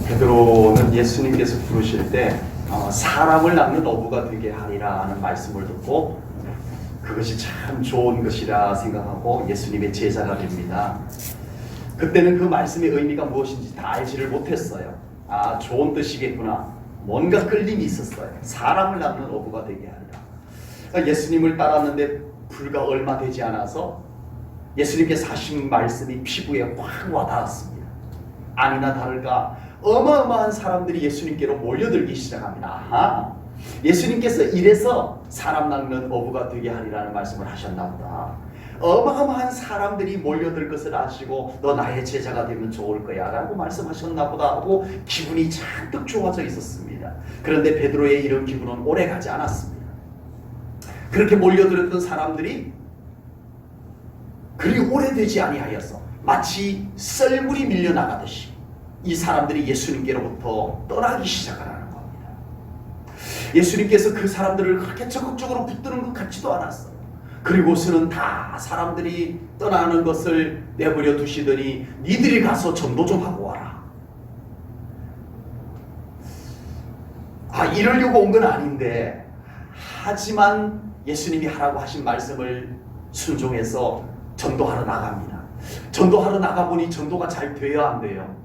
베드로는 예수님께서 부르실 때 사람을 낚는 어부가 되게 하리라 하는 말씀을 듣고 그것이 참 좋은 것이라 생각하고 예수님의 제자가 됩니다. 그때는 그 말씀의 의미가 무엇인지 다 알지를 못했어요. 아, 좋은 뜻이겠구나. 뭔가 끌림이 있었어요. 사람을 낚는 어부가 되게 하리라. 그러니까 예수님을 따랐는데 불과 얼마 되지 않아서 예수님께서 하신 말씀이 피부에 확 와닿았습니다. 아니나 다를까 어마어마한 사람들이 예수님께로 몰려들기 시작합니다. 아하, 예수님께서 이래서 사람 낚는 어부가 되게 하리라는 말씀을 하셨나 보다. 어마어마한 사람들이 몰려들 것을 아시고 너 나의 제자가 되면 좋을 거야 라고 말씀하셨나 보다 하고 기분이 잔뜩 좋아져 있었습니다. 그런데 베드로의 이런 기분은 오래가지 않았습니다. 그렇게 몰려들었던 사람들이 그리 오래되지 아니하여서 마치 썰물이 밀려나가듯이 이 사람들이 예수님께로부터 떠나기 시작하라는 겁니다. 예수님께서 그 사람들을 그렇게 적극적으로 붙드는 것 같지도 않았어요. 그리고서는 다 사람들이 떠나는 것을 내버려 두시더니 니들이 가서 전도 좀 하고 와라. 아, 이러려고 온 건 아닌데 하지만 예수님이 하라고 하신 말씀을 순종해서 전도하러 나갑니다. 전도하러 나가보니 전도가 잘 돼야 안 돼요.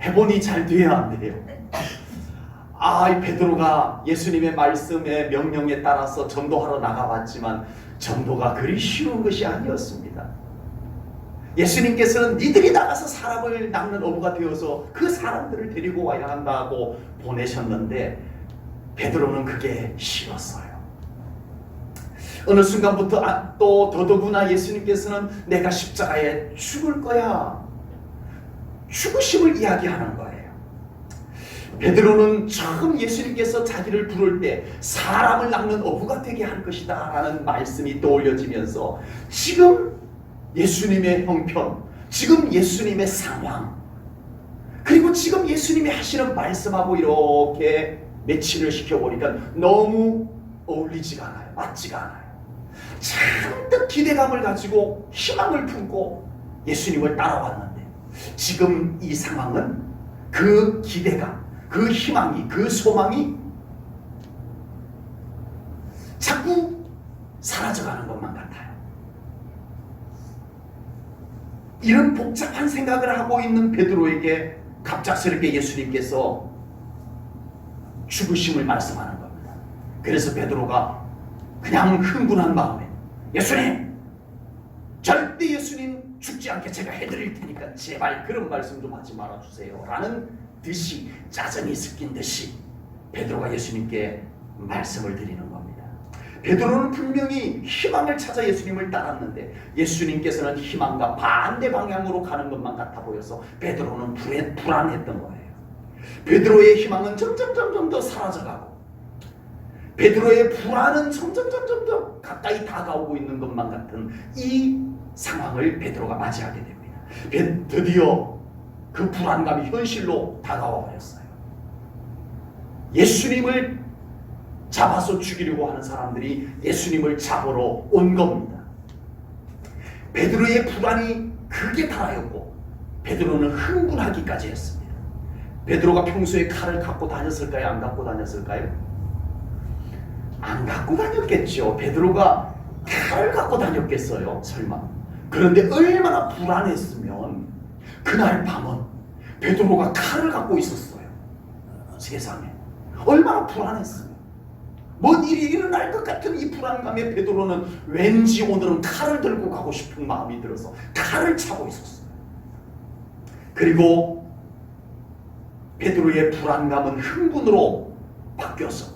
해보니 잘 돼야 안 돼요. 이 베드로가 예수님의 말씀의 명령에 따라서 전도하러 나가봤지만 전도가 그리 쉬운 것이 아니었습니다. 예수님께서는 니들이 나가서 사람을 낚는 어부가 되어서 그 사람들을 데리고 와야 한다고 보내셨는데 베드로는 그게 싫었어요. 어느 순간부터 또 더더구나 예수님께서는 내가 십자가에 죽을 거야, 죽으심을 이야기하는 거예요. 베드로는 처음 예수님께서 자기를 부를 때 사람을 낚는 어부가 되게 할 것이다 라는 말씀이 떠올려지면서 지금 예수님의 형편, 지금 예수님의 상황, 그리고 지금 예수님이 하시는 말씀하고 이렇게 매치를 시켜보니까 너무 어울리지가 않아요. 맞지가 않아요. 잔뜩 기대감을 가지고 희망을 품고 예수님을 따라왔는데 지금 이 상황은 그 기대감, 그 희망이, 그 소망이 자꾸 사라져가는 것만 같아요. 이런 복잡한 생각을 하고 있는 베드로에게 갑작스럽게 예수님께서 죽으심을 말씀하는 겁니다. 그래서 베드로가 그냥 흥분한 마음에 예수님, 절대 예수님 죽지 않게 제가 해드릴 테니까 제발 그런 말씀 좀 하지 말아주세요 라는 듯이, 짜증이 섞인 듯이 베드로가 예수님께 말씀을 드리는 겁니다. 베드로는 분명히 희망을 찾아 예수님을 따랐는데 예수님께서는 희망과 반대 방향으로 가는 것만 같아 보여서 베드로는 불안했던 거예요. 베드로의 희망은 점점 더 사라져가고 베드로의 불안은 점점 더 가까이 다가오고 있는 것만 같은 이 상황을 베드로가 맞이하게 됩니다. 드디어 그 불안감이 현실로 다가와 버렸어요. 예수님을 잡아서 죽이려고 하는 사람들이 예수님을 잡으러 온 겁니다. 베드로의 불안이 극에 달하였고 베드로는 흥분하기까지 했습니다. 베드로가 평소에 칼을 갖고 다녔을까요? 안 갖고 다녔을까요? 안 갖고 다녔겠죠. 베드로가 칼을 갖고 다녔겠어요? 설마. 그런데 얼마나 불안했으면 그날 밤은 베드로가 칼을 갖고 있었어요. 세상에 얼마나 불안했어요. 뭔 일이 일어날 것 같은 이 불안감에 베드로는 왠지 오늘은 칼을 들고 가고 싶은 마음이 들어서 칼을 차고 있었어요. 그리고 베드로의 불안감은 흥분으로 바뀌어서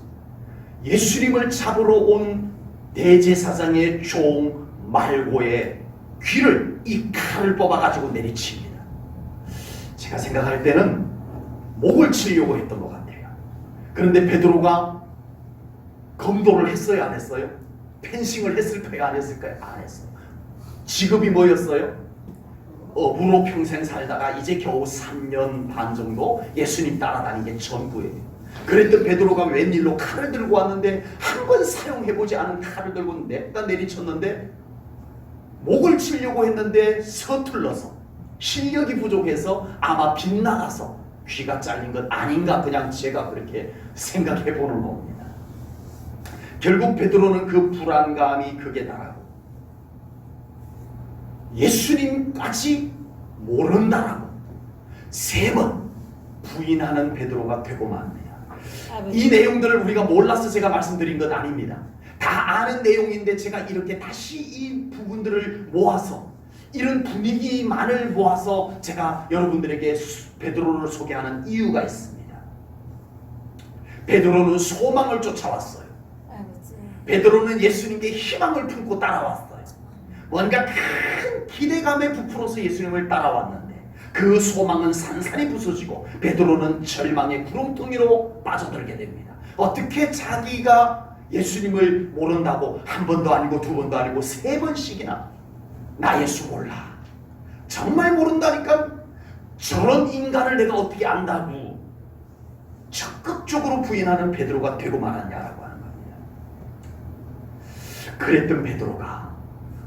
예수님을 잡으러 온 대제사장의 종 말고의 귀를 이 칼을 뽑아가지고 내리칩니다. 제가 생각할 때는 목을 치려고 했던 것 같아요. 그런데 베드로가 검도를 했어요? 안 했어요? 펜싱을 했을까요? 안 했을까요? 안 했어요. 직업이 뭐였어요? 어부로 평생 살다가 이제 겨우 3년 반 정도 예수님 따라다니게 전부예요. 그랬던 베드로가 웬일로 칼을 들고 왔는데 한 번 사용해보지 않은 칼을 들고 냅다 내리쳤는데 목을 치려고 했는데 서툴러서 실력이 부족해서 아마 빗나가서 귀가 잘린 것 아닌가, 그냥 제가 그렇게 생각해 보는 겁니다. 결국 베드로는 그 불안감이 극에 달하고 예수님까지 모른다라고 3번 부인하는 베드로가 되고 맙니다. 이 내용들을 우리가 몰라서 제가 말씀드린 것 아닙니다. 다 아는 내용인데 제가 이렇게 다시 이 부분들을 모아서, 이런 분위기만을 모아서 제가 여러분들에게 베드로를 소개하는 이유가 있습니다. 베드로는 소망을 쫓아왔어요. 베드로는 예수님께 희망을 품고 따라왔어요. 뭔가 큰 기대감에 부풀어서 예수님을 따라왔는데 그 소망은 산산이 부서지고 베드로는 절망의 구렁텅이로 빠져들게 됩니다. 어떻게 자기가 예수님을 모른다고 한 번도 아니고 2번도 아니고 3번씩이나 나 예수 몰라, 정말 모른다니까, 저런 인간을 내가 어떻게 안다고 적극적으로 부인하는 베드로가 되고 말았냐라고 하는 겁니다. 그랬던 베드로가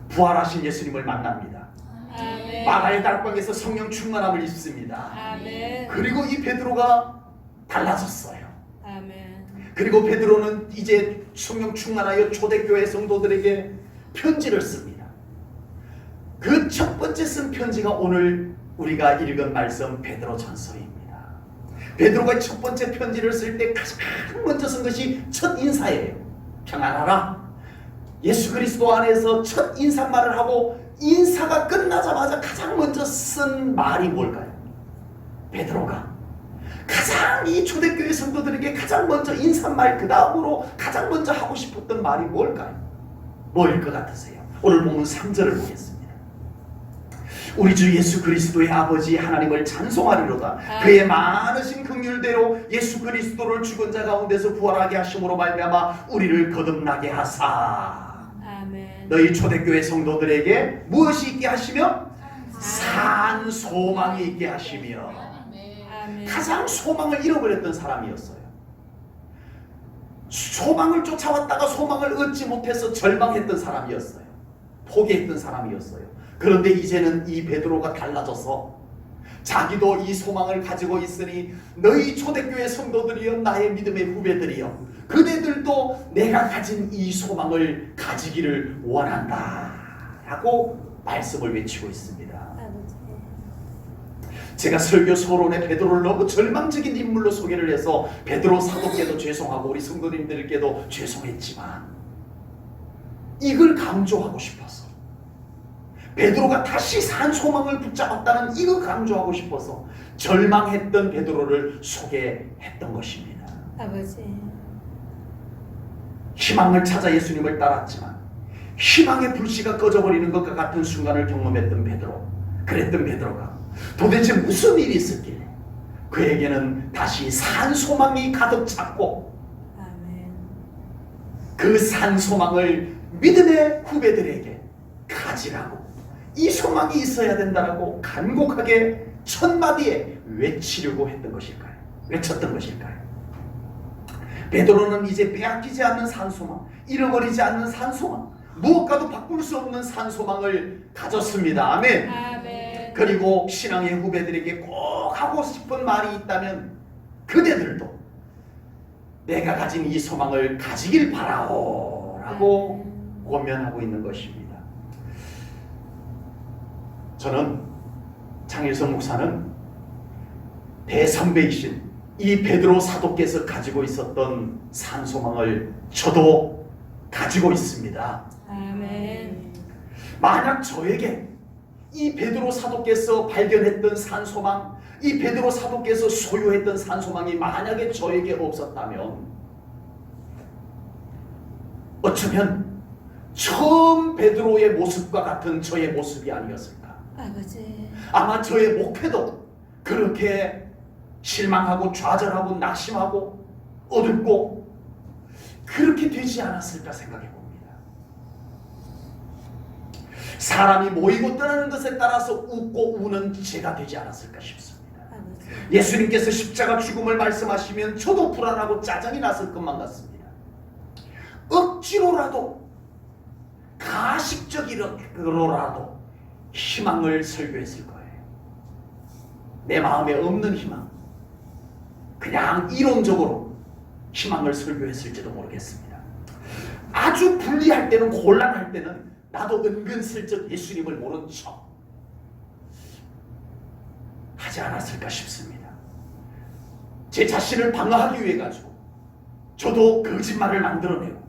부활하신 예수님을 만납니다. 아멘. 마가의 다락방에서 성령 충만함을 입습니다. 아멘. 그리고 이 베드로가 달라졌어요. 아멘. 그리고 베드로는 이제 성령 충만하여 초대교회 성도들에게 편지를 씁니다. 그 첫 번째 쓴 편지가 오늘 우리가 읽은 말씀 베드로전서입니다. 베드로가 첫 번째 편지를 쓸 때 가장 먼저 쓴 것이 첫 인사예요. 평안하라. 예수 그리스도 안에서 첫 인사말을 하고 인사가 끝나자마자 가장 먼저 쓴 말이 뭘까요? 베드로가 가장 이 초대교회 성도들에게 가장 먼저 인사말 그 다음으로 가장 먼저 하고 싶었던 말이 뭘까요? 뭐일 것 같으세요? 오늘 보면 3절을 보겠습니다. 우리 주 예수 그리스도의 아버지 하나님을 찬송하리로다. 그의 많으신 긍휼대로 예수 그리스도를 죽은 자 가운데서 부활하게 하심으로 말미암아 우리를 거듭나게 하사. 아멘. 너희 초대교회 성도들에게 무엇이 있게 하시며? 산 소망이 있게 하시며. 아멘. 가장 소망을 잃어버렸던 사람이었어요. 소망을 쫓아왔다가 소망을 얻지 못해서 절망했던 사람이었어요. 포기했던 사람이었어요. 그런데 이제는 이 베드로가 달라져서 자기도 이 소망을 가지고 있으니 너희 초대교회 성도들이여, 나의 믿음의 후배들이여, 그대들도 내가 가진 이 소망을 가지기를 원한다 라고 말씀을 외치고 있습니다. 제가 설교 서론에 베드로를 너무 절망적인 인물로 소개를 해서 베드로 사도께도 죄송하고 우리 성도님들께도 죄송했지만 이걸 강조하고 싶어서, 베드로가 다시 산 소망을 붙잡았다는 이거 강조하고 싶어서 절망했던 베드로를 소개했던 것입니다. 아버지. 희망을 찾아 예수님을 따랐지만 희망의 불씨가 꺼져버리는 것과 같은 순간을 경험했던 베드로, 그랬던 베드로가 도대체 무슨 일이 있었길래 그에게는 다시 산 소망이 가득 찼고 아멘. 그 산 소망을 믿음의 후배들에게 가지라고, 이 소망이 있어야 된다라고 간곡하게 첫 마디에 외치려고 했던 것일까요? 외쳤던 것일까요? 베드로는 이제 빼앗기지 않는 산소망, 잃어버리지 않는 산소망, 무엇과도 바꿀 수 없는 산소망을 가졌습니다. 아멘. 아멘. 그리고 신앙의 후배들에게 꼭 하고 싶은 말이 있다면 그대들도 내가 가진 이 소망을 가지길 바라오 라고 권면하고 있는 것입니다. 저는, 장일성 목사는 대선배이신 이 베드로 사도께서 가지고 있었던 산소망을 저도 가지고 있습니다. 아멘. 만약 저에게 이 베드로 사도께서 발견했던 산소망, 이 베드로 사도께서 소유했던 산소망이 만약에 저에게 없었다면 어쩌면 처음 베드로의 모습과 같은 저의 모습이 아니었을까. 아버지. 아마 저의 목회도 그렇게 실망하고 좌절하고 낙심하고 어둡고 그렇게 되지 않았을까 생각해 봅니다. 사람이 모이고 떠나는 것에 따라서 웃고 우는 제가 되지 않았을까 싶습니다. 아버지. 예수님께서 십자가 죽음을 말씀하시면 저도 불안하고 짜증이 났을 것만 같습니다. 억지로라도 가식적으로라도 희망을 설교했을 거예요. 내 마음에 없는 희망, 그냥 이론적으로 희망을 설교했을지도 모르겠습니다. 아주 불리할 때는, 곤란할 때는 나도 은근슬쩍 예수님을 모른 척 하지 않았을까 싶습니다. 제 자신을 방어하기 위해 가지고 저도 거짓말을 만들어내고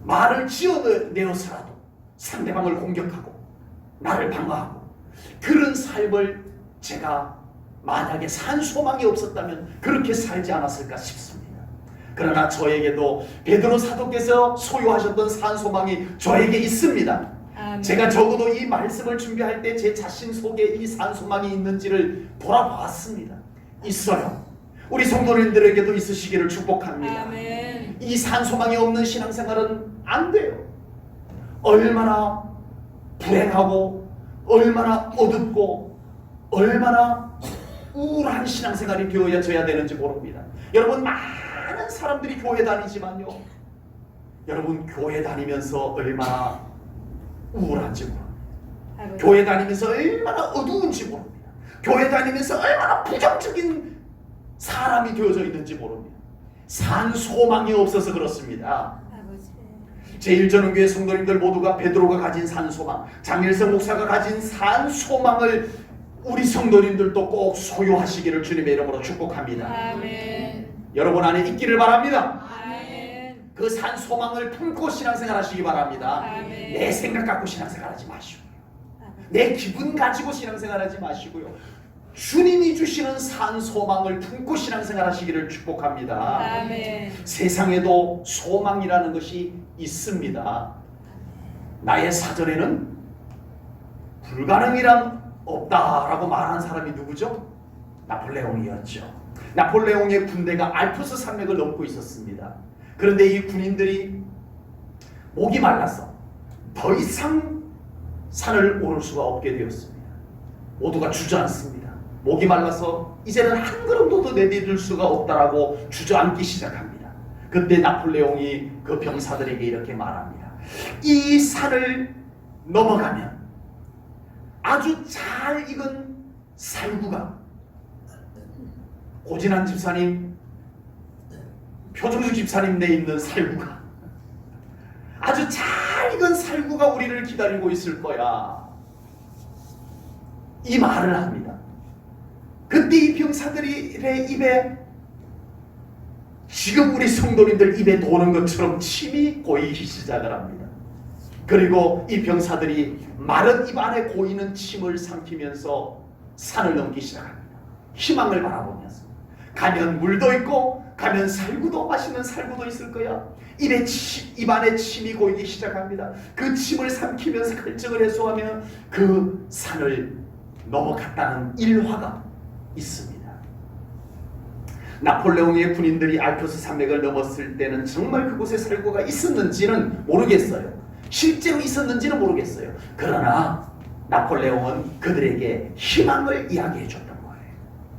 말을 지어내어서라도 상대방을 공격하고 나를 방어하고, 그런 삶을 제가 만약에 산 소망이 없었다면 그렇게 살지 않았을까 싶습니다. 그러나 저에게도 베드로 사도께서 소유하셨던 산 소망이 저에게 있습니다. 아멘. 제가 적어도 이 말씀을 준비할 때 제 자신 속에 이 산 소망이 있는지를 돌아보았습니다. 있어요. 우리 성도님들에게도 있으시기를 축복합니다. 아멘. 이 산 소망이 없는 신앙생활은 안 돼요. 얼마나 불행하고 얼마나 어둡고 얼마나 우울한 신앙생활이 되어져야 되는지 모릅니다. 여러분, 많은 사람들이 교회 다니지만요, 여러분 교회 다니면서 얼마나 우울한지 모릅니다. 아멘. 교회 다니면서 얼마나 어두운지 모릅니다. 교회 다니면서 얼마나 부정적인 사람이 되어져 있는지 모릅니다. 산 소망이 없어서 그렇습니다. 아버지. 제1전원교회 성도님들 모두가 베드로가 가진 산 소망, 장일성 목사가 가진 산 소망을 우리 성도님들도 꼭 소유하시기를 주님의 이름으로 축복합니다. 아멘. 여러분 안에 있기를 바랍니다. 아멘. 그 산 소망을 품고 신앙생활 하시기 바랍니다. 아멘. 내 생각 갖고 신앙생활 하지 마시고요. 아멘. 내 기분 가지고 신앙생활 하지 마시고요. 주님이 주시는 산 소망을 품고 신앙생활 하시기를 축복합니다. 아멘. 세상에도 소망이라는 것이 있습니다. 나의 사전에는 불가능이란 없다라고 말한 사람이 누구죠? 나폴레옹이었죠. 나폴레옹의 군대가 알프스 산맥을 넘고 있었습니다. 그런데 이 군인들이 목이 말라서 더 이상 산을 오를 수가 없게 되었습니다. 모두가 주저앉습니다. 목이 말라서 이제는 한 걸음도 더 내디딜 수가 없다라고 주저앉기 시작합니다. 그때 나폴레옹이 그 병사들에게 이렇게 말합니다. 이 산을 넘어가면 아주 잘 익은 살구가, 고진한 집사님, 표정주 집사님 내 있는 살구가, 아주 잘 익은 살구가 우리를 기다리고 있을 거야, 이 말을 합니다. 그때 이 병사들의 입에 지금 우리 성도님들 입에 도는 것처럼 침이 고이기 시작을 합니다. 그리고 이 병사들이 마른 입 안에 고이는 침을 삼키면서 산을 넘기 시작합니다. 희망을 바라보면서 가면 물도 있고 가면 살구도, 맛있는 살구도 있을 거야. 입 안에 침이 고이기 시작합니다. 그 침을 삼키면서 갈증을 해소하며 그 산을 넘어갔다는 일화가 있습니다. 나폴레옹의 군인들이 알프스 산맥을 넘었을 때는 정말 그곳에 살구가 있었는지는 모르겠어요. 실제로 있었는지는 모르겠어요. 그러나 나폴레옹은 그들에게 희망을 이야기해 줬던 거예요.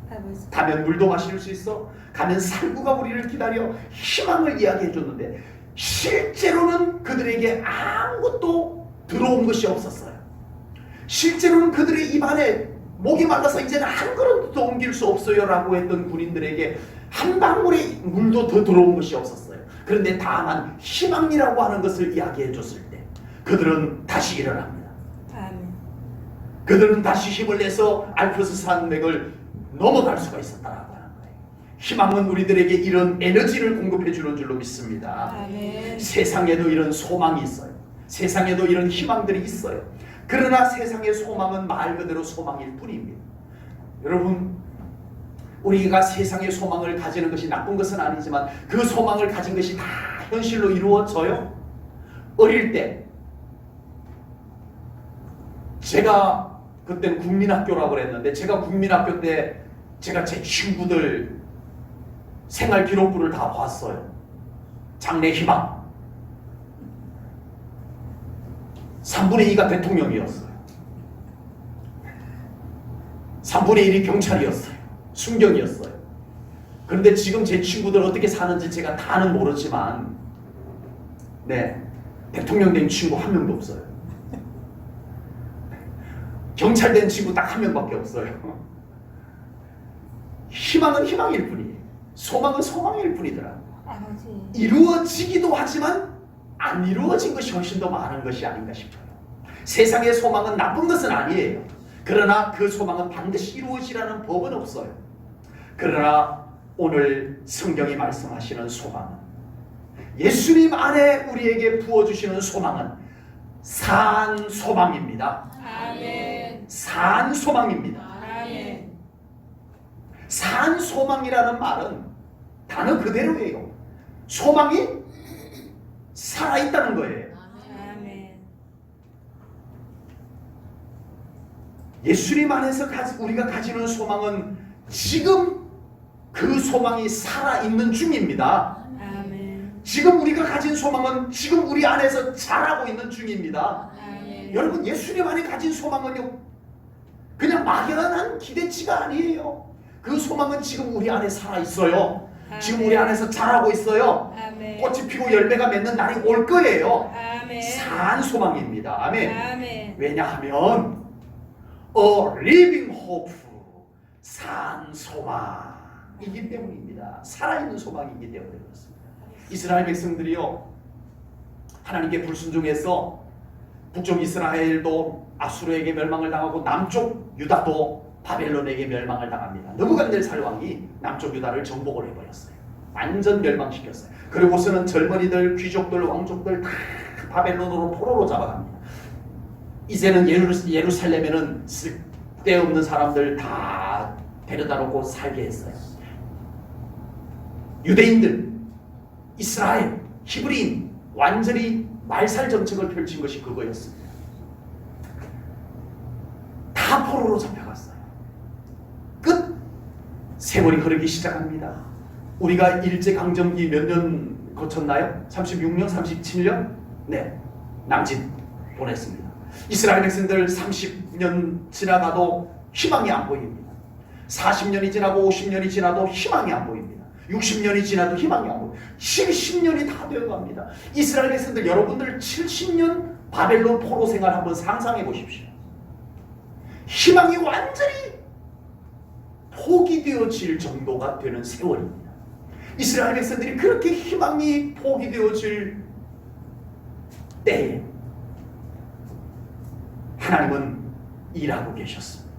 아버지. 가면 물도 마실 수 있어, 가면 살구가 우리를 기다려, 희망을 이야기해 줬는데 실제로는 그들에게 아무것도 들어온 것이 없었어요. 실제로는 그들의 입 안에 목이 말라서 이제는 한 걸음도 더 옮길 수 없어요 라고 했던 군인들에게 한 방울의 물도 더 들어온 것이 없었어요. 그런데 다만 희망이라고 하는 것을 이야기해 줬을 때 그들은 다시 일어납니다. 아멘. 그들은 다시 힘을 내서 알프스 산맥을 넘어갈 수가 있었다라고 하는 거예요. 희망은 우리들에게 이런 에너지를 공급해 주는 줄로 믿습니다. 아멘. 세상에도 이런 소망이 있어요. 세상에도 이런 희망들이 있어요. 그러나 세상의 소망은 말 그대로 소망일 뿐입니다. 여러분, 우리가 세상의 소망을 가지는 것이 나쁜 것은 아니지만 그 소망을 가진 것이 다 현실로 이루어져요? 어릴 때 제가 그때는 국민학교라고 그랬는데, 제가 국민학교 때 제가 제 친구들 생활 기록부를 다 봤어요. 장래 희망 3분의 2가 대통령이었어요. 3분의 1이 경찰이었어요. 순경이었어요. 그런데 지금 제 친구들 어떻게 사는지 제가 다는 모르지만 대통령 된 친구 한 명도 없어요. 경찰 된 친구 딱 한 명밖에 없어요. 희망은 희망일 뿐이에요. 소망은 소망일 뿐이더라. 아버지. 이루어지기도 하지만 안 이루어진 것이 훨씬 더 많은 것이 아닌가 싶어요. 세상의 소망은 나쁜 것은 아니에요. 그러나 그 소망은 반드시 이루어지라는 법은 없어요. 그러나 오늘 성경이 말씀하시는 소망은, 예수님 안에 우리에게 부어주시는 소망은 산 소망입니다. 아멘. 산 소망입니다. 아멘. 산 소망이라는 말은 단어 그대로예요. 소망이 살아있다는 거예요. 아멘. 예수님 안에서 우리가 가지는 소망은 지금 그 소망이 살아있는 중입니다. 아멘. 지금 우리가 가진 소망은 지금 우리 안에서 자라고 있는 중입니다. 아멘. 여러분, 예수님 안에 가진 소망은요, 그냥 막연한 기대치가 아니에요. 그 소망은 지금 우리 안에 살아있어요. 지금 우리 안에서 자라고 있어요. 아멘. 꽃이 피고 열매가 맺는 날이 올 거예요. 아멘. 산 소망입니다. 아멘. 아멘. 왜냐하면 A living hope, 산 소망이기 때문입니다. 살아있는 소망이기 때문에 그렇습니다. 이스라엘 백성들이요, 하나님께 불순종해서 북쪽 이스라엘도 아수르에게 멸망을 당하고 남쪽 유다도 바벨론에게 멸망을 당합니다. 느부갓네살 왕이 남쪽 유다를 정복을 해버렸어요. 완전 멸망시켰어요. 그리고서는 젊은이들, 귀족들, 왕족들 다 바벨론으로 포로로 잡아갑니다. 이제는 예루살렘에는 쓸데없는 사람들 다 데려다 놓고 살게 했어요. 유대인들, 이스라엘, 히브리인 완전히 말살 정책을 펼친 것이 그거였습니다. 다 포로로 잡혀갔어요. 끝! 세월이 흐르기 시작합니다. 우리가 일제강점기 몇 년 거쳤나요? 36년? 37년? 네, 남짓 보냈습니다. 이스라엘 백성들 30년 지나가도 희망이 안 보입니다. 40년이 지나고 50년이 지나도 희망이 안 보입니다. 60년이 지나도 희망이 안 보입니다. 70년이 다 되어갑니다. 이스라엘 백성들, 여러분들 70년 바벨론 포로 생활 한번 상상해 보십시오. 희망이 완전히 포기되어질 정도가 되는 세월입니다. 이스라엘 백성들이 그렇게 희망이 포기되어질 때에 하나님은 일하고 계셨습니다.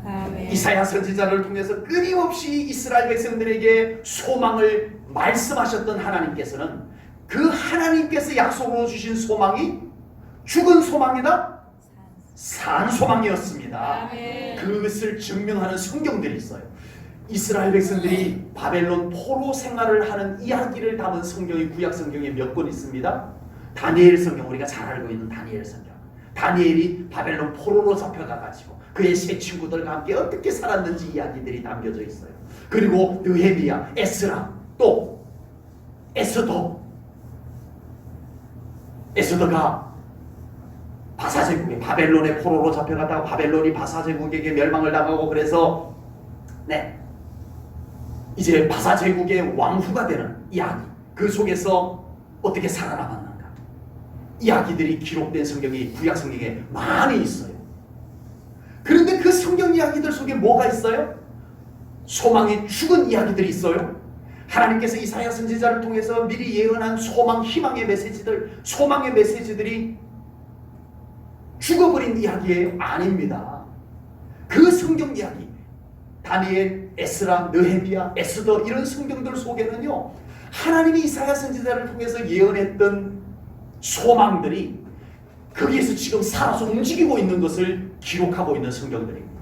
아멘. 이사야 선지자를 통해서 끊임없이 이스라엘 백성들에게 소망을 말씀하셨던 하나님께서는 그 하나님께서 약속으로 주신 소망이 죽은 소망이다? 산 소망이었습니다. 아멘. 그것을 증명하는 성경들이 있어요. 이스라엘 백성들이 바벨론 포로 생활을 하는 이야기를 담은 성경이 구약 성경에 몇 권 있습니다. 다니엘 성경, 우리가 잘 알고 있는 다니엘 성경. 다니엘이 바벨론 포로로 잡혀가가지고 그의 세 친구들과 함께 어떻게 살았는지 이야기들이 담겨져 있어요. 그리고 느헤미야, 에스라, 또 에스더가 바사제국에 바벨론의 포로로 잡혀갔다가 바벨론이 바사제국에게 멸망을 당하고 그래서 이제 바사제국의 왕후가 되는 이야기, 그 속에서 어떻게 살아남았는가 이야기들이 기록된 성경이 구약 성경에 많이 있어요. 그런데 그 성경 이야기들 속에 뭐가 있어요? 소망이 죽은 이야기들이 있어요. 하나님께서 이사야 선지자를 통해서 미리 예언한 소망, 희망의 메시지들, 소망의 메시지들이 죽어버린 이야기예요? 아닙니다. 그 성경 이야기, 다니엘, 에스라, 느헤미야, 에스더 이런 성경들 속에는요, 하나님이 이사야 선지자를 통해서 예언했던 소망들이 거기에서 지금 살아서 움직이고 있는 것을 기록하고 있는 성경들입니다.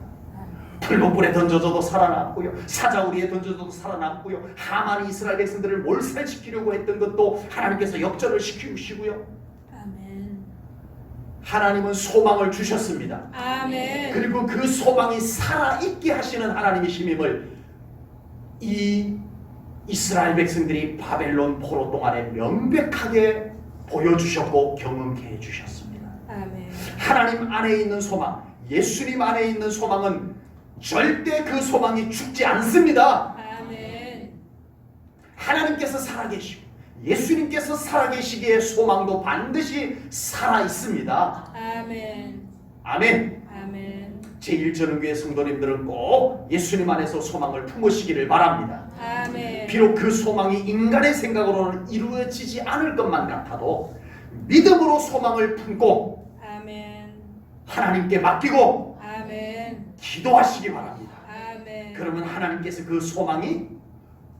불못불에 던져져도 살아남고요, 사자우리에 던져져도 살아남고요, 하만이 이스라엘 백성들을 몰살시키려고 했던 것도 하나님께서 역전을 시키시고요. 아멘. 하나님은 소망을 주셨습니다. 아멘. 그리고 그 소망이 살아있게 하시는 하나님이심임을 이 이스라엘 백성들이 바벨론 포로 동안에 명백하게 보여주셨고 경험케 해주셨습니다. 아멘. 하나님 안에 있는 소망, 예수님 안에 있는 소망은 절대 그 소망이 죽지 않습니다. 아멘. 하나님께서 살아계시고 예수님께서 살아계시기에 소망도 반드시 살아있습니다. 아멘. 아멘. 아멘. 제1전원교회 성도님들은 꼭 예수님 안에서 소망을 품으시기를 바랍니다. 아멘. 비록 그 소망이 인간의 생각으로는 이루어지지 않을 것만 같아도 믿음으로 소망을 품고 아멘. 하나님께 맡기고 아멘. 기도하시기 바랍니다. 아멘. 그러면 하나님께서 그 소망이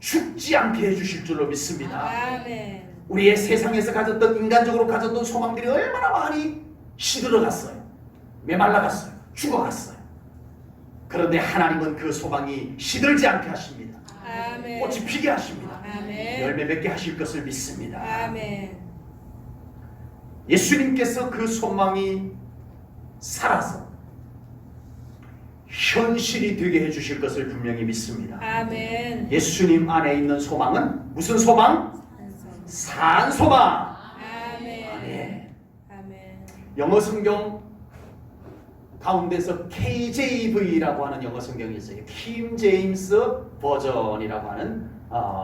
죽지 않게 해주실 줄로 믿습니다. 아멘. 우리의 세상에서 가졌던 인간적으로 가졌던 소망들이 얼마나 많이 시들어갔어요. 메말라갔어요. 죽어갔어요. 그런데 하나님은 그 소망이 시들지 않게 하십니다. 아멘. 꽃이 피게 하십니다. 아멘. 열매 맺게 하실 것을 믿습니다. 아멘. 예수님께서 그 소망이 살아서 현실이 되게 해주실 것을 분명히 믿습니다. 아멘. 예수님 안에 있는 소망은 무슨 소망? 산 소망. 아멘. 아멘. 아멘. 영어 성경 가운데서 KJV라고 하는 영어 성경이 있어요. 킹 제임스 버전이라고 하는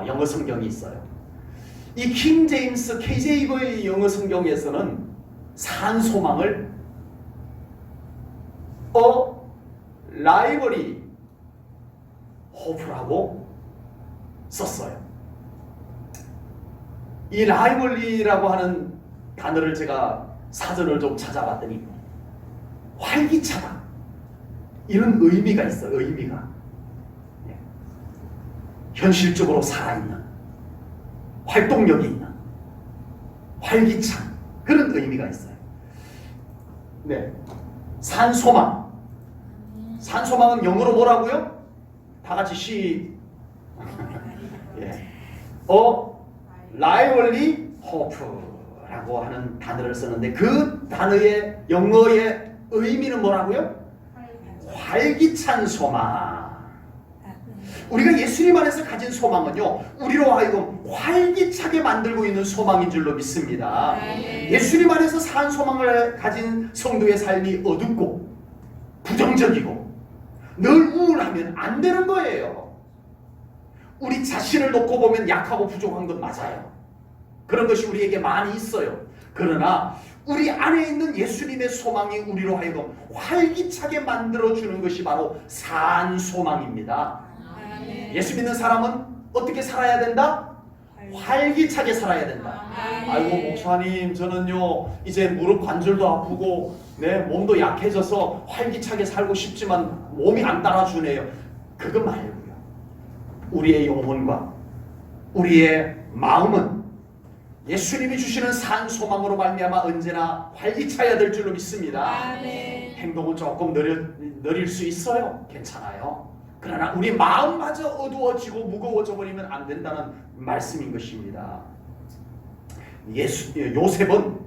영어 성경이 있어요. 이 킹 제임스 KJV 영어 성경에서는 산 소망을 라이벌이 호프라고 썼어요. 이 라이벌리라고 하는 단어를 제가 사전을 좀 찾아봤더니 활기차다 이런 의미가 있어요. 의미가 현실적으로 살아있는 활동력이 있는 활기찬 그런 의미가 있어요. 네, 산소망. 산소망은 영어로 뭐라고요? 다 같이 예. lively hope라고 하는 단어를 쓰는데 그 단어의 영어의 의미는 뭐라고요? 활기찬 소망. 우리가 예수님 안에서 가진 소망은요, 우리로 하여금 활기차게 만들고 있는 소망인 줄로 믿습니다. 예수님 안에서 산 소망을 가진 성도의 삶이 어둡고 부정적이고 늘 우울하면 안 되는 거예요. 우리 자신을 놓고 보면 약하고 부족한 건 맞아요. 그런 것이 우리에게 많이 있어요. 그러나 우리 안에 있는 예수님의 소망이 우리로 하여금 활기차게 만들어주는 것이 바로 산 소망입니다. 예수 믿는 사람은 어떻게 살아야 된다? 활기차게 살아야 된다. 아이고 목사님, 저는요 이제 무릎 관절도 아프고 몸도 약해져서 활기차게 살고 싶지만 몸이 안 따라주네요. 그거 말고요, 우리의 영혼과 우리의 마음은 예수님이 주시는 산 소망으로 말미암아 언제나 활기차야 될 줄로 믿습니다. 행동은 조금 느릴 수 있어요. 괜찮아요. 그러나 우리 마음마저 어두워지고 무거워져 버리면 안 된다는 말씀인 것입니다. 요셉은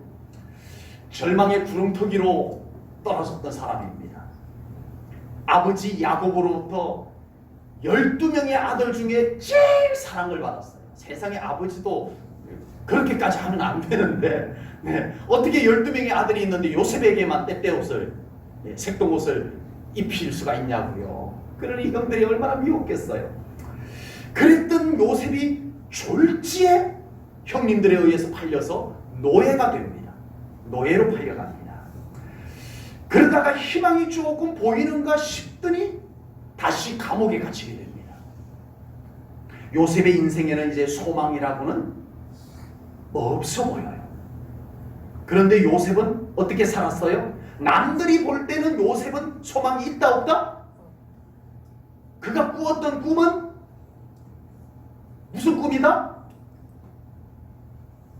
절망의 구렁텅이로 떨어졌던 사람입니다. 아버지 야곱으로부터 12명의 아들 중에 제일 사랑을 받았어요. 세상에 아버지도 그렇게까지 하면 안 되는데 어떻게 12명의 아들이 있는데 요셉에게만 때때옷을 색동옷을 입힐 수가 있냐고요. 그러니 형들이 얼마나 미웠겠어요. 그랬던 요셉이 졸지에 형님들에 의해서 팔려서 노예가 됩니다. 노예로 팔려갑니다. 그러다가 희망이 조금 보이는가 싶더니 다시 감옥에 갇히게 됩니다. 요셉의 인생에는 이제 소망이라고는 없어 보여요. 그런데 요셉은 어떻게 살았어요? 남들이 볼 때는 요셉은 소망이 있다 없다? 그가 꾸었던 꿈은 무슨 꿈이다?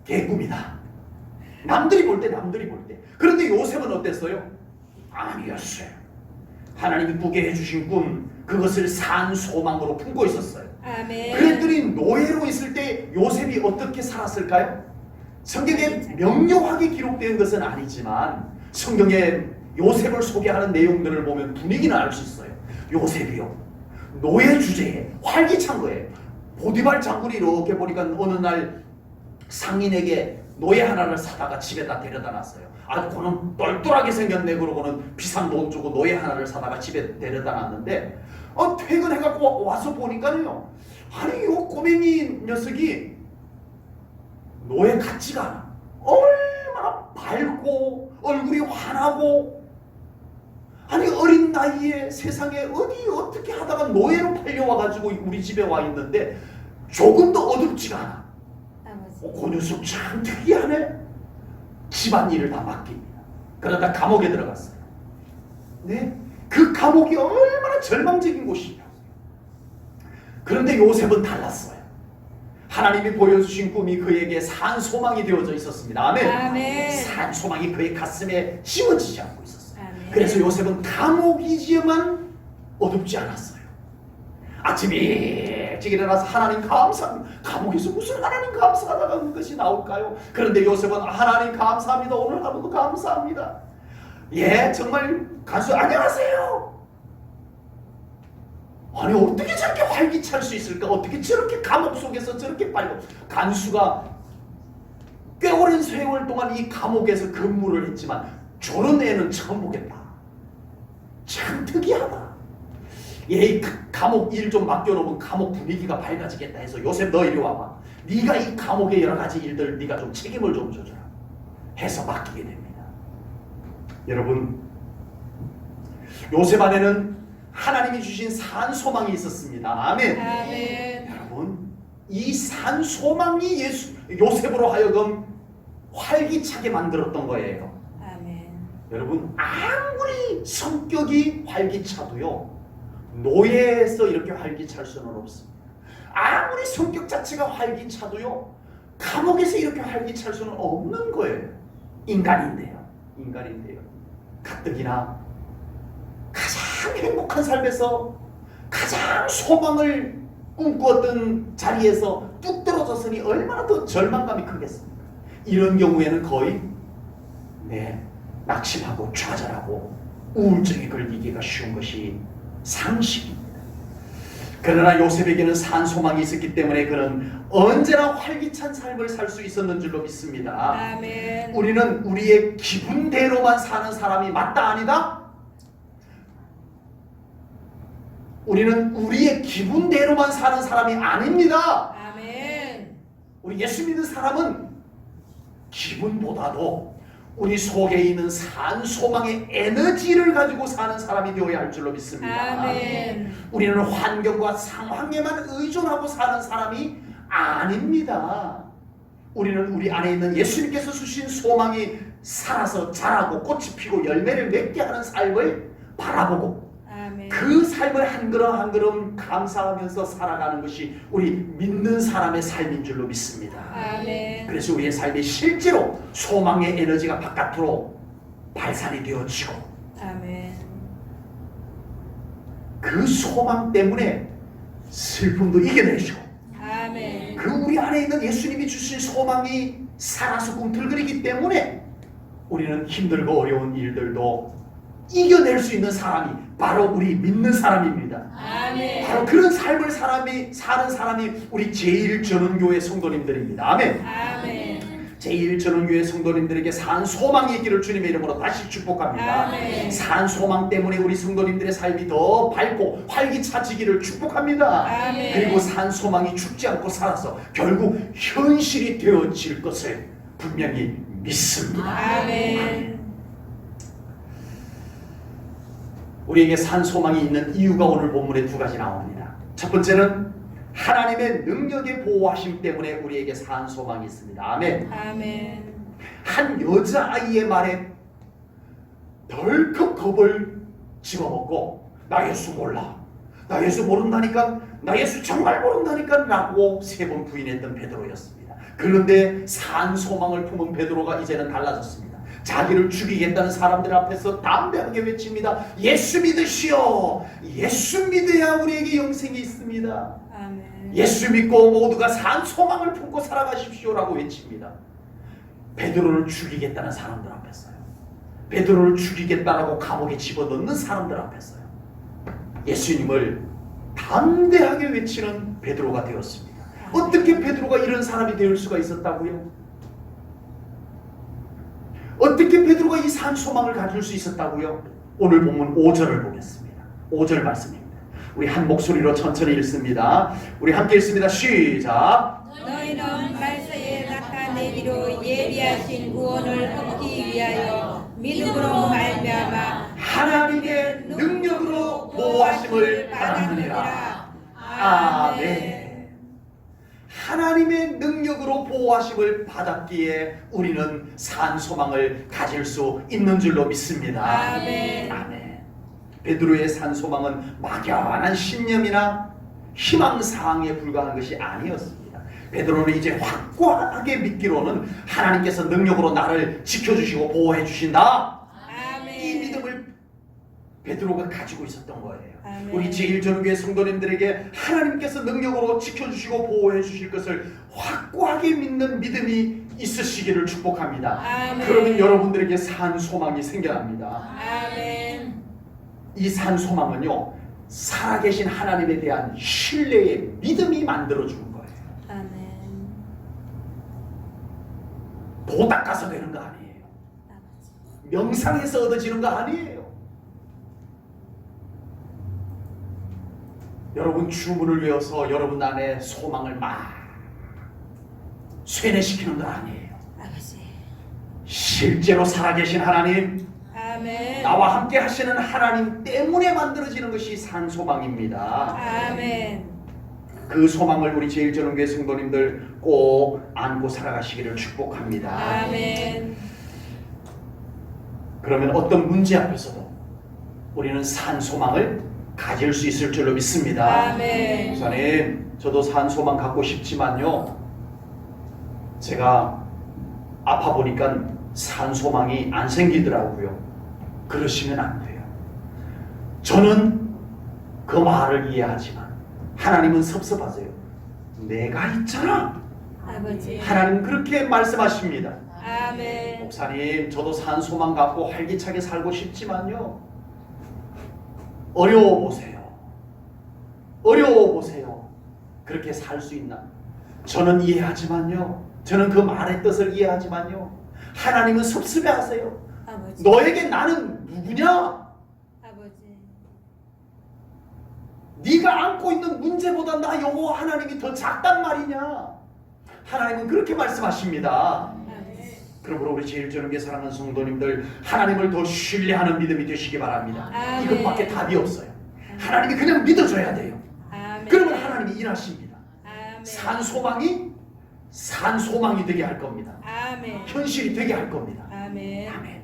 개꿈이다. 남들이 볼 때. 그런데 요셉은 어땠어요? 아니었어요. 하나님이 꾸게 해주신 꿈, 그것을 산 소망으로 품고 있었어요. 그랬더니 노예로 있을 때 요셉이 어떻게 살았을까요? 성경에 명료하게 기록된 것은 아니지만 성경에 요셉을 소개하는 내용들을 보면 분위기는 알 수 있어요. 요셉이요, 노예 주제에 활기찬 거예요. 보디발 장군이 이렇게 보니까 어느 날 상인에게 노예 하나를 사다가 집에다 데려다 놨어요. 아주 그는 똘똘하게 생겼네. 그러고는 비싼 돈 주고 노예 하나를 사다가 집에 데려다 놨는데 퇴근해갖고 와서 보니까요, 아니 요 꼬맹이 녀석이 노예 같지가 않아. 얼마나 밝고 얼굴이 환하고 아니 어린 나이에 세상에 어디 어떻게 하다가 노예로 팔려와가지고 우리 집에 와 있는데 조금도 어둡지가 않아. 그 녀석 참 특이하네. 집안일을 다 맡깁니다. 그러다 감옥에 들어갔어요. 네? 그 감옥이 얼마나 절망적인 곳이냐. 그런데 요셉은 달랐어요. 하나님이 보여주신 꿈이 그에게 산 소망이 되어져 있었습니다. 아멘. 아멘. 산 소망이 그의 가슴에 지워지지 않고 있었어요. 아멘. 그래서 요셉은 감옥이지만 어둡지 않았어요. 아침 일찍 일어나서 하나님 감사합니다. 감옥에서 무슨 하나님 감사하다는 것이 나올까요? 그런데 요셉은 하나님 감사합니다. 오늘 하루도 감사합니다. 예, 정말 간수 안녕하세요. 아니 어떻게 저렇게 활기찰 수 있을까? 어떻게 저렇게 감옥 속에서 저렇게 빨리 간수가 꽤 오랜 세월 동안 이 감옥에서 근무를 했지만 저런 애는 처음 보겠다. 참 특이하다. 얘 감옥 일 좀 맡겨놓으면 감옥 분위기가 밝아지겠다 해서 요셉 너 이리 와봐. 네가 이 감옥의 여러 가지 일들 네가 좀 책임을 좀 져줘라 해서 맡기게 됩니다. 여러분, 요셉 안에는 하나님이 주신 산 소망이 있었습니다. 아멘. 아멘. 여러분, 이 산 소망이 요셉으로 하여금 활기차게 만들었던 거예요. 아멘. 여러분, 아무리 성격이 활기차도요 노예에서 이렇게 활기찰 수는 없습니다. 아무리 성격 자체가 활기차도요 감옥에서 이렇게 활기찰 수는 없는 거예요. 인간인데요. 가뜩이나 가장 행복한 삶에서 가장 소망을 꿈꾸었던 자리에서 뚝 떨어졌으니 얼마나 더 절망감이 크겠습니까? 이런 경우에는 거의 낙심하고 좌절하고 우울증에 걸리기가 쉬운 것이 상식입니다. 그러나 요셉에게는 산 소망이 있었기 때문에 그는 언제나 활기찬 삶을 살 수 있었는 줄로 믿습니다. 아멘. 우리는 우리의 기분대로만 사는 사람이 맞다 아니다? 우리는 우리의 기분대로만 사는 사람이 아닙니다. 아멘. 우리 예수 믿는 사람은 기분보다도 우리 속에 있는 산 소망의 에너지를 가지고 사는 사람이 되어야 할 줄로 믿습니다. 아멘. 우리는 환경과 상황에만 의존하고 사는 사람이 아닙니다. 우리는 우리 안에 있는 예수님께서 주신 소망이 살아서 자라고 꽃이 피고 열매를 맺게 하는 삶을 바라보고 아멘. 그 삶을 한 걸음 한 걸음 감사하면서 살아가는 것이 우리 믿는 사람의 삶인 줄로 믿습니다. 아멘. 그래서 우리의 삶이 실제로 소망의 에너지가 바깥으로 발산이 되어지고 아멘. 그 소망 때문에 슬픔도 이겨내시고 아멘. 그 우리 안에 있는 예수님이 주신 소망이 살아서 꿈틀거리기 때문에 우리는 힘들고 어려운 일들도 이겨낼 수 있는 사람이 바로 우리 믿는 사람입니다. 아멘. 바로 그런 삶을 사는 사람이 우리 제1전원교회 성도님들입니다. 아멘. 아멘. 제1전원교회 성도님들에게 산 소망이 있기를 주님의 이름으로 다시 축복합니다. 아멘. 산 소망 때문에 우리 성도님들의 삶이 더 밝고 활기차지기를 축복합니다. 아멘. 그리고 산 소망이 죽지 않고 살아서 결국 현실이 되어질 것을 분명히 믿습니다. 아멘. 우리에게 산 소망이 있는 이유가 오늘 본문에 두 가지 나옵니다. 첫 번째는 하나님의 능력의 보호하심 때문에 우리에게 산 소망이 있습니다. 아멘. 아멘. 한 여자아이의 말에 덜컥 겁을 집어먹고 나 예수 몰라, 나 예수 모른다니까, 나 예수 정말 모른다니까 라고 3번 부인했던 베드로였습니다. 그런데 산 소망을 품은 베드로가 이제는 달라졌습니다. 자기를 죽이겠다는 사람들 앞에서 담대하게 외칩니다. 예수 믿으시오. 예수 믿어야 우리에게 영생이 있습니다. 아멘. 예수 믿고 모두가 산 소망을 품고 살아가십시오라고 외칩니다. 베드로를 죽이겠다는 사람들 앞에서요. 베드로를 죽이겠다라고 감옥에 집어넣는 사람들 앞에서요. 예수님을 담대하게 외치는 베드로가 되었습니다. 어떻게 베드로가 이런 사람이 될 수가 있었다고요? 어떻게 베드로가 이 산 소망을 가질 수 있었다고요? 오늘 본문 5절을 보겠습니다. 5절 말씀입니다. 우리 한 목소리로 천천히 읽습니다. 우리 함께 읽습니다. 시작. 너희는 말세에 나타내기로 예비하신 구원을 얻기 위하여 믿음으로 말미암아 하나님의 능력으로 보호하심을 받았느니라. 아멘. 하나님의 능력으로 보호하심을 받았기에 우리는 산 소망을 가질 수 있는 줄로 믿습니다. 아멘. 아멘. 베드로의 산 소망은 막연한 신념이나 희망사항에 불과한 것이 아니었습니다. 베드로는 이제 확고하게 믿기로는 하나님께서 능력으로 나를 지켜주시고 보호해 주신다. 이 믿음을 베드로가 가지고 있었던 거예요. 아멘. 우리 제1전교회 성도님들에게 하나님께서 능력으로 지켜주시고 보호해 주실 것을 확고하게 믿는 믿음이 있으시기를 축복합니다. 아멘. 그러면 여러분들에게 산 소망이 생겨납니다. 아멘. 이 산 소망은요, 살아계신 하나님에 대한 신뢰의 믿음이 만들어주는 거예요. 아멘. 도 닦아서 되는 거 아니에요. 명상에서 얻어지는 거 아니에요. 여러분 주문을 외워서 여러분 안에 소망을 막 쇠뇌시키는 거 아니에요. 아버지. 실제로 살아계신 하나님, 아멘. 나와 함께 하시는 하나님 때문에 만들어지는 것이 산 소망입니다. 아멘. 그 소망을 우리 제1전교회 성도님들 꼭 안고 살아가시기를 축복합니다. 아멘. 그러면 어떤 문제 앞에서도 우리는 산 소망을 가질 수 있을 줄로 믿습니다. 아멘. 목사님, 저도 산 소망 갖고 싶지만요, 제가 아파 보니까 산 소망이 안 생기더라고요. 그러시면 안 돼요. 저는 그 말을 이해하지만 하나님은 섭섭하세요. 내가 있잖아. 아버지. 하나님 그렇게 말씀하십니다. 아멘. 목사님, 저도 산 소망 갖고 활기차게 살고 싶지만요, 어려워 보세요. 어려워 보세요. 그렇게 살 수 있나? 저는 이해하지만요, 저는 그 말의 뜻을 이해하지만요, 하나님은 섭섭해하세요. 아버지. 너에게 나는 누구냐? 아버지. 네가 안고 있는 문제보다 나 여호와 하나님이 더 작단 말이냐? 하나님은 그렇게 말씀하십니다. 그러므로 우리 제1전교회 사랑하는 성도님들, 하나님을 더 신뢰하는 믿음이 되시기 바랍니다. 아멘. 이것밖에 답이 없어요. 하나님이 그냥 믿어줘야 돼요. 아멘. 그러면 하나님이 일하십니다. 아멘. 산 소망이 되게 할 겁니다. 아멘. 현실이 되게 할 겁니다. 아멘. 아멘.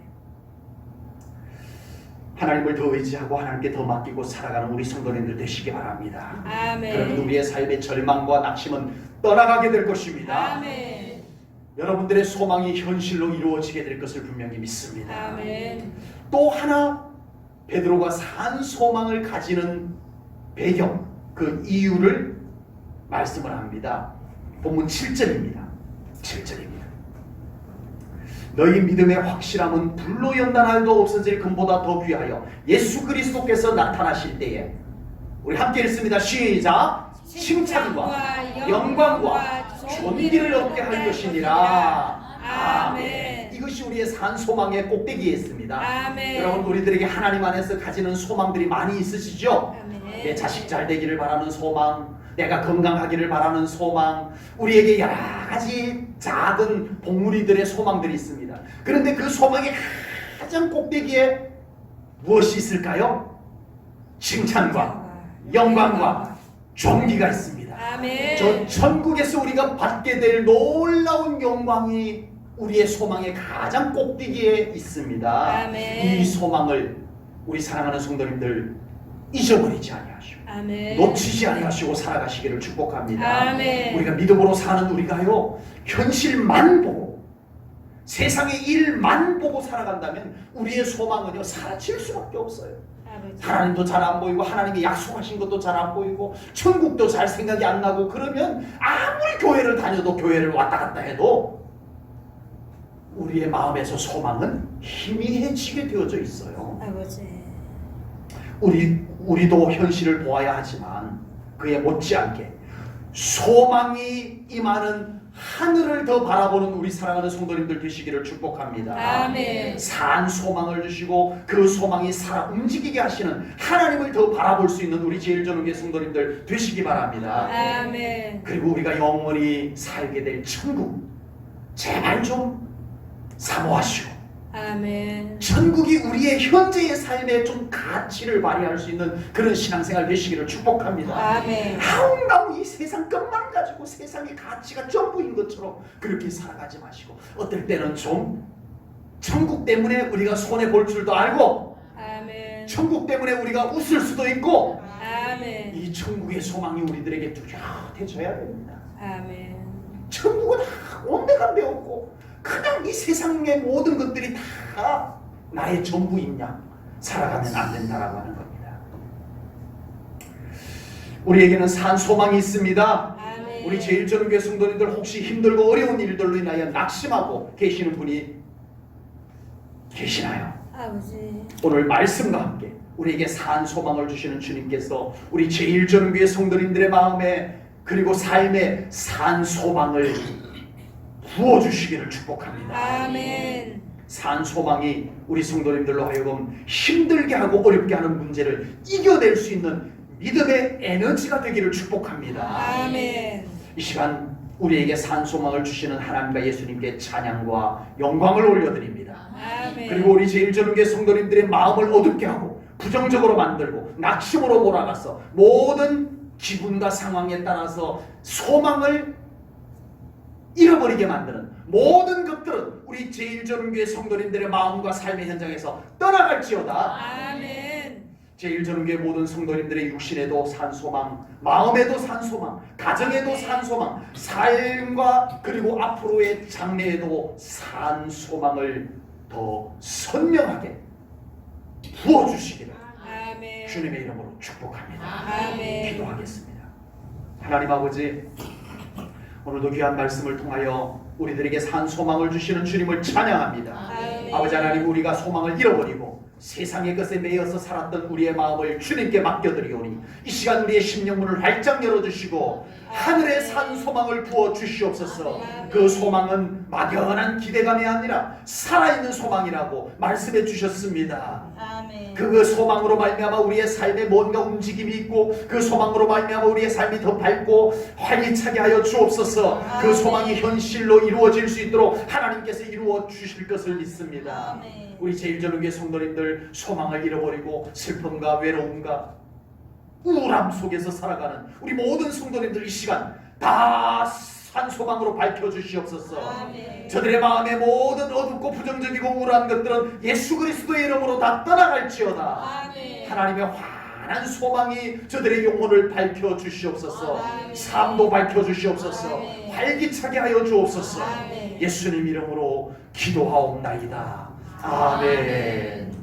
하나님을 더 의지하고 하나님께 더 맡기고 살아가는 우리 성도님들 되시기 바랍니다. 아멘. 그러면 우리의 삶의 절망과 낙심은 떠나가게 될 것입니다. 아멘. 여러분들의 소망이 현실로 이루어지게 될 것을 분명히 믿습니다. 아멘. 또 하나, 베드로가 산 소망을 가지는 배경, 그 이유를 말씀을 합니다. 본문 7절입니다. 7절입니다. 너희 믿음의 확실함은 불로 연단하여도 없어질 금보다 더 귀하여 예수 그리스도께서 나타나실 때에, 우리 함께 읽습니다. 시작. 칭찬과 영광과 존귀를 얻게 할 것이니라. 아멘. 이것이 우리의 산 소망의 꼭대기에 있습니다. 아멘. 여러분, 우리들에게 하나님 안에서 가지는 소망들이 많이 있으시죠? 아멘. 내 자식 잘 되기를 바라는 소망, 내가 건강하기를 바라는 소망, 우리에게 여러 가지 작은 봉우리들의 소망들이 있습니다. 그런데 그 소망의 가장 꼭대기에 무엇이 있을까요? 칭찬과 영광과 존귀가 있습니다. 아멘. 저 천국에서 우리가 받게 될 놀라운 영광이 우리의 소망의 가장 꼭대기에 있습니다. 아멘. 이 소망을 우리 사랑하는 성도님들 잊어버리지 아니하시고 아멘. 놓치지 아니하시고 살아가시기를 축복합니다. 아멘. 우리가 믿음으로 사는 우리가요, 현실만 보고 세상의 일만 보고 살아간다면 우리의 소망은요, 사라질 수밖에 없어요. 아버지. 하나님도 잘 안 보이고 하나님이 약속하신 것도 잘 안 보이고 천국도 잘 생각이 안 나고, 그러면 아무리 교회를 다녀도, 교회를 왔다 갔다 해도 우리의 마음에서 소망은 희미해지게 되어져 있어요. 아버지. 우리도 현실을 보아야 하지만 그에 못지않게 소망이 임하는 하늘을 더 바라보는 우리 사랑하는 성도님들 되시기를 축복합니다. 아멘. 산 소망을 주시고 그 소망이 살아 움직이게 하시는 하나님을 더 바라볼 수 있는 우리 제1전교회 성도님들 되시기 바랍니다. 아멘. 그리고 우리가 영원히 살게 될 천국, 제발 좀 사모하시고 아멘. 천국이 우리의 현재의 삶에 좀 가치를 발휘할 수 있는 그런 신앙생활 되시기를 축복합니다. 아멘. 아웅다웅 이 세상 것만 가지고 세상의 가치가 전부인 것처럼 그렇게 살아가지 마시고 어떨 때는 좀 천국 때문에 우리가 손해 볼 줄도 알고 아멘. 천국 때문에 우리가 웃을 수도 있고 아멘. 이 천국의 소망이 우리들에게 뚜렷해져야 됩니다. 아멘. 천국은 온데간데 없고 그냥 이 세상의 모든 것들이 다 나의 전부인 양 살아가면 안 된다라고 하는 겁니다. 우리에게는 산 소망이 있습니다. 아멘. 우리 제일전교회 성도님들 혹시 힘들고 어려운 일들로 인하여 낙심하고 계시는 분이 계시나요? 아버지. 오늘 말씀과 함께 우리에게 산 소망을 주시는 주님께서 우리 제일전교회 성도님들의 마음에 그리고 삶에 산 소망을 부어주시기를 축복합니다. 아멘. 산 소망이 우리 성도님들로 하여금 힘들게 하고 어렵게 하는 문제를 이겨낼 수 있는 믿음의 에너지가 되기를 축복합니다. 아멘. 이 시간 우리에게 산 소망을 주시는 하나님과 예수님께 찬양과 영광을 올려드립니다. 아멘. 그리고 우리 제일전교회 성도님들의 마음을 어둡게 하고 부정적으로 만들고 낙심으로 몰아가서 모든 기분과 상황에 따라서 소망을 잃어버리게 만드는 모든 것들은 우리 제일전교회 성도님들의 마음과 삶의 현장에서 떠나갈지어다. 아멘. 제일전교회 모든 성도님들의 육신에도 산 소망, 마음에도 산 소망, 가정에도 산 소망, 삶과 그리고 앞으로의 장래에도 산 소망을 더 선명하게 부어주시기를 아멘. 주님의 이름으로 축복합니다. 아멘. 기도하겠습니다. 하나님 아버지, 오늘도 귀한 말씀을 통하여 우리들에게 산 소망을 주시는 주님을 찬양합니다. 아멘. 아버지 하나님, 우리가 소망을 잃어버리고 세상의 것에 매여서 살았던 우리의 마음을 주님께 맡겨드리오니 이 시간 우리의 심령문을 활짝 열어주시고 하늘의 산 소망을 부어 주시옵소서. 그 소망은 막연한 기대감이 아니라 살아있는 소망이라고 말씀해 주셨습니다. 아멘. 그 소망으로 말미암아 우리의 삶에 뭔가 움직임이 있고 그 소망으로 말미암아 우리의 삶이 더 밝고 활기차게 하여 주옵소서. 그 소망이 현실로 이루어질 수 있도록 하나님께서 이루어 주실 것을 믿습니다. 아멘. 우리 제일전교회 성도님들 소망을 잃어버리고 슬픔과 외로움과 우울함 속에서 살아가는 우리 모든 성도님들 이 시간 다 산 소망으로 밝혀주시옵소서. 아멘. 저들의 마음에 모든 어둡고 부정적이고 우울한 것들은 예수 그리스도의 이름으로 다 떠나갈지어다. 아멘. 하나님의 환한 소망이 저들의 영혼을 밝혀주시옵소서. 아멘. 삶도 밝혀주시옵소서. 아멘. 활기차게 하여 주옵소서. 아멘. 예수님 이름으로 기도하옵나이다. 아멘.